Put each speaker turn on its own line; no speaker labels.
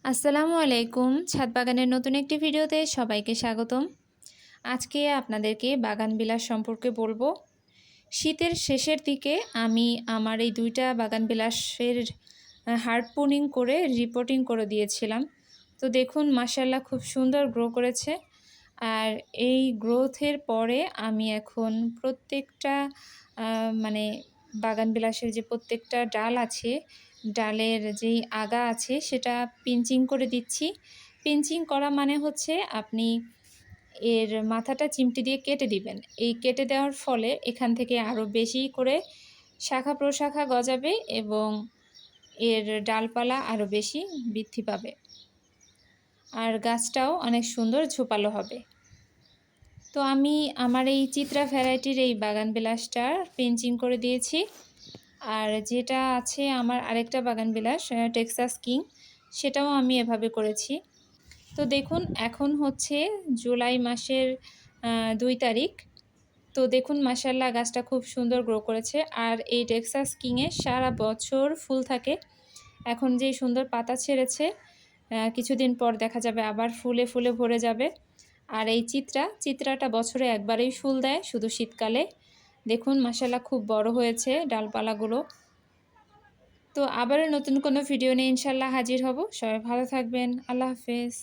আসসালামু আলাইকুম। ছাদ বাগানের নতুন একটি ভিডিওতে সবাইকে স্বাগতম। আজকে আপনাদেরকে বাগান বিলাস সম্পর্কে বলবো। শীতের শেষের দিকে আমি আমার এই ২টা বাগান বিলাসের হার্ড প্রুনিং করে রিপোর্টিং করে দিয়েছিলাম। তো দেখুন মাশাআল্লাহ খুব সুন্দর গ্রো করেছে। আর এই গ্রোথের পরে আমি এখন প্রত্যেকটা মানে বাগান বিলাসের যে প্রত্যেকটা ডাল আছে, ডালের যেই আগা আছে সেটা পিঞ্চিং করে দিচ্ছি। পিঞ্চিং করা মানে হচ্ছে আপনি এর মাথাটা চিমটি দিয়ে কেটে দিবেন। এই কেটে দেওয়ার ফলে এখান থেকে আরও বেশি করে শাখা প্রশাখা গজাবে এবং এর ডালপালা আরও বেশি বৃদ্ধি পাবে। আর গাছটাও অনেক সুন্দর ঝোপালো হবে। তো আমি আমার এই চিত্রা ভ্যারাইটির এই বাগান বিলাসটার পিঞ্চিং করে দিয়েছি। আর যেটা আছে আমার আরেকটা বাগান বিলাস টেক্সাস কিং, সেটাও আমি এভাবে করেছি। তো দেখুন এখন হচ্ছে জুলাই মাসের ২ তারিখ। তো দেখুন মাশাআল্লাহ গাছটা খুব সুন্দর গ্রো করেছে। আর এই টেক্সাস কিংয়ে সারা বছর ফুল থাকে। এখন যে সুন্দর পাতা ছেড়েছে, কিছুদিন পর দেখা যাবে আবার ফুলে ফুলে ভরে যাবে। আর এই চিত্রাটা বছরে একবারেই ফুল দেয়, শুধু শীতকালে। দেখুন মাশাআল্লাহ খুব বড় হয়েছে ডালপালাগুলো। তো আবারও নতুন কোনো ভিডিও নিয়ে ইনশাআল্লাহ হাজির হব। সবাই ভালো থাকবেন। আল্লাহ হাফেজ।